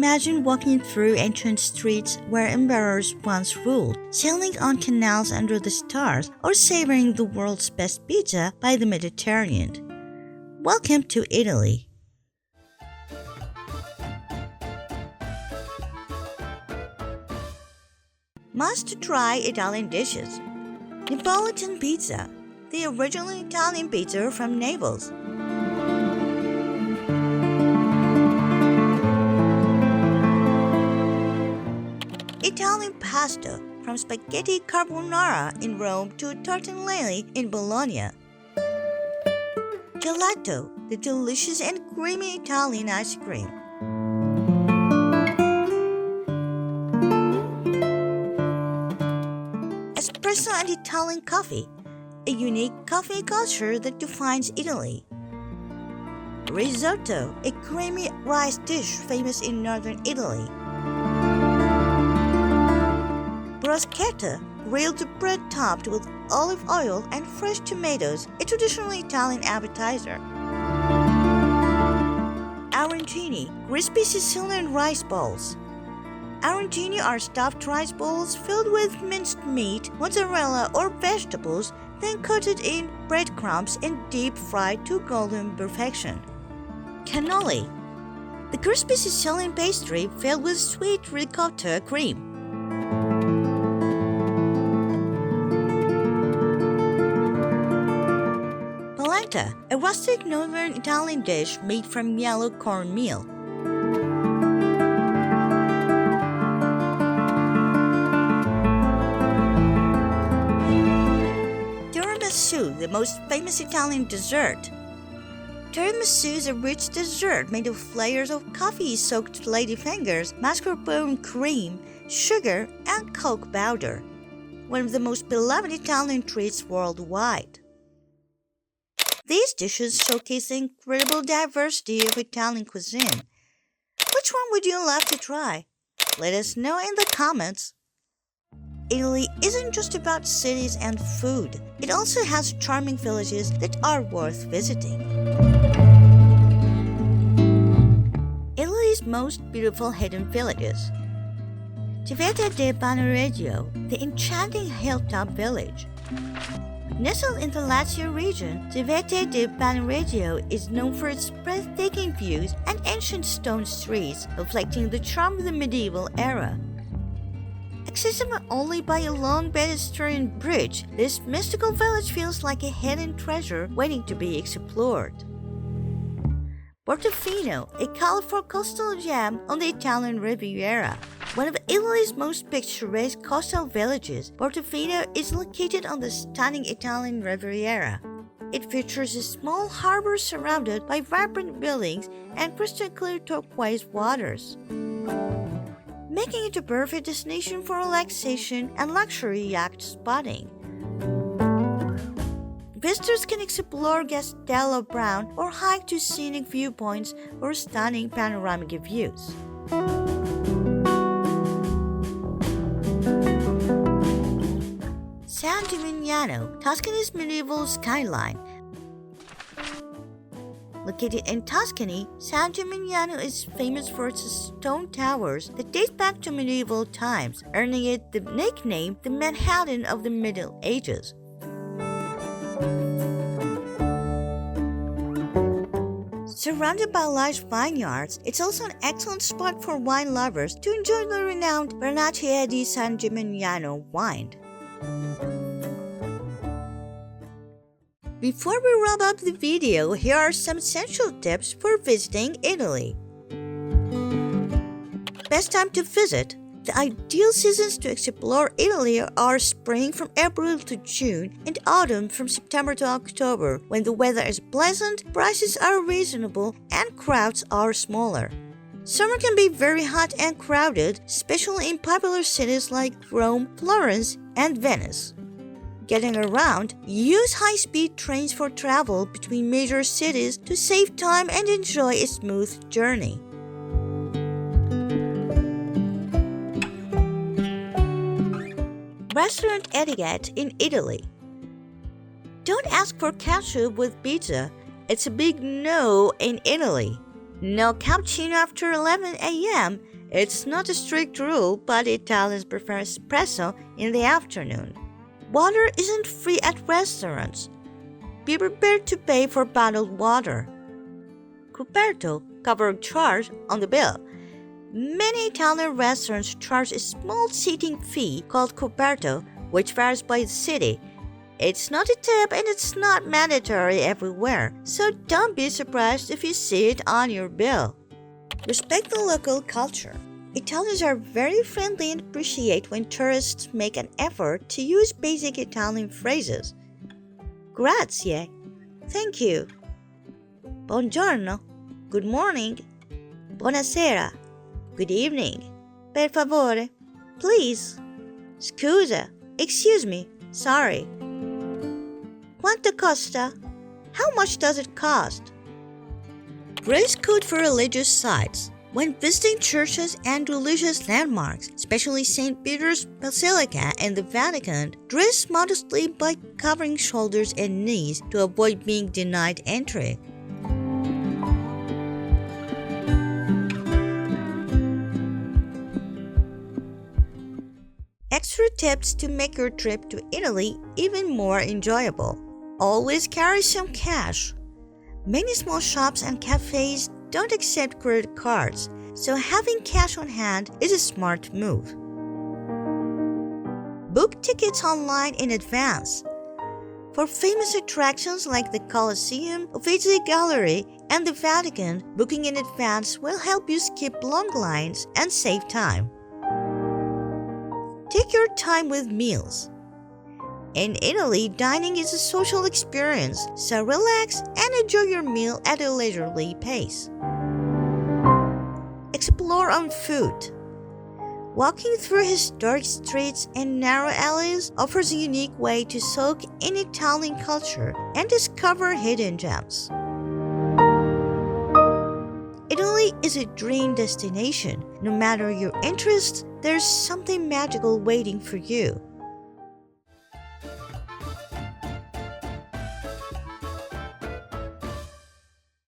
Imagine walking through ancient streets where emperors once ruled, sailing on canals under the stars, or savoring the world's best pizza by the Mediterranean. Welcome to Italy. Must-try Italian dishes. Neapolitan pizza, the original Italian pizza from Naples. Italian pasta, from spaghetti carbonara in Rome to tortellini in Bologna. Gelato, the delicious and creamy Italian ice cream. Espresso and Italian coffee, a unique coffee culture that defines Italy. Risotto, a creamy rice dish famous in northern Italy. Bruschetta, grilled bread topped with olive oil and fresh tomatoes, a traditional Italian appetizer. Arancini, crispy Sicilian rice balls. Arancini are stuffed rice balls filled with minced meat, mozzarella, or vegetables, then coated in breadcrumbs and deep-fried to golden perfection. Cannoli, the crispy Sicilian pastry filled with sweet ricotta cream. Polenta, a rustic northern Italian dish made from yellow cornmeal. Tiramisu, the most famous Italian dessert. Tiramisu is a rich dessert made of layers of coffee-soaked ladyfingers, mascarpone cream, sugar, and cocoa powder. One of the most beloved Italian treats worldwide. These dishes showcase the incredible diversity of Italian cuisine. Which one would you love to try? Let us know in the comments. Italy isn't just about cities and food. It also has charming villages that are worth visiting. Italy's most beautiful hidden villages. Civita di Bagnoregio, the enchanting hilltop village. Nestled in the Lazio region, Civita di Bagnoregio is known for its breathtaking views and ancient stone streets, reflecting the charm of the medieval era. Accessible only by a long pedestrian bridge, this mystical village feels like a hidden treasure waiting to be explored. Portofino, a colorful coastal gem on the Italian Riviera. One of Italy's most picturesque coastal villages, Portofino is located on the stunning Italian Riviera. It features a small harbor surrounded by vibrant buildings and crystal-clear turquoise waters, making it a perfect destination for relaxation and luxury yacht spotting. Visitors can explore Castello Brown or hike to scenic viewpoints for stunning panoramic views. San Gimignano, Tuscany's medieval skyline. Located in Tuscany, San Gimignano is famous for its stone towers that date back to medieval times, earning it the nickname the Manhattan of the Middle Ages. Surrounded by large vineyards, it's also an excellent spot for wine lovers to enjoy the renowned Vernaccia di San Gimignano wine. Before we wrap up the video, here are some essential tips for visiting Italy. Best time to visit. The ideal seasons to explore Italy are spring from April to June and autumn from September to October, when the weather is pleasant, prices are reasonable, and crowds are smaller. Summer can be very hot and crowded, especially in popular cities like Rome, Florence, and Venice. Getting around, use high-speed trains for travel between major cities to save time and enjoy a smooth journey. Restaurant etiquette in Italy. Don't ask for ketchup with pizza. It's a big no in Italy. No cappuccino after 11 a.m. It's not a strict rule, but Italians prefer espresso in the afternoon. Water isn't free at restaurants. Be prepared to pay for bottled water. Coperto, covered charge on the bill. Many Italian restaurants charge a small seating fee called coperto, which varies by the city. It's not a tip and it's not mandatory everywhere, so don't be surprised if you see it on your bill. Respect the local culture. Italians are very friendly and appreciate when tourists make an effort to use basic Italian phrases. Grazie. Thank you. Buongiorno. Good morning. Buonasera. Good evening. Per favore. Please. Scusa. Excuse me. Sorry. Quanto costa? How much does it cost? Dress code for religious sites. When visiting churches and religious landmarks, especially St. Peter's Basilica and the Vatican, dress modestly by covering shoulders and knees to avoid being denied entry. Extra tips to make your trip to Italy even more enjoyable. Always carry some cash. Many small shops and cafes don't accept credit cards, so having cash on hand is a smart move. Book tickets online in advance. For famous attractions like the Colosseum, Uffizi Gallery, and the Vatican, booking in advance will help you skip long lines and save time. Take your time with meals. In Italy, dining is a social experience, so relax and enjoy your meal at a leisurely pace. Explore on foot. Walking through historic streets and narrow alleys offers a unique way to soak in Italian culture and discover hidden gems. Italy is a dream destination. No matter your interests, there's something magical waiting for you.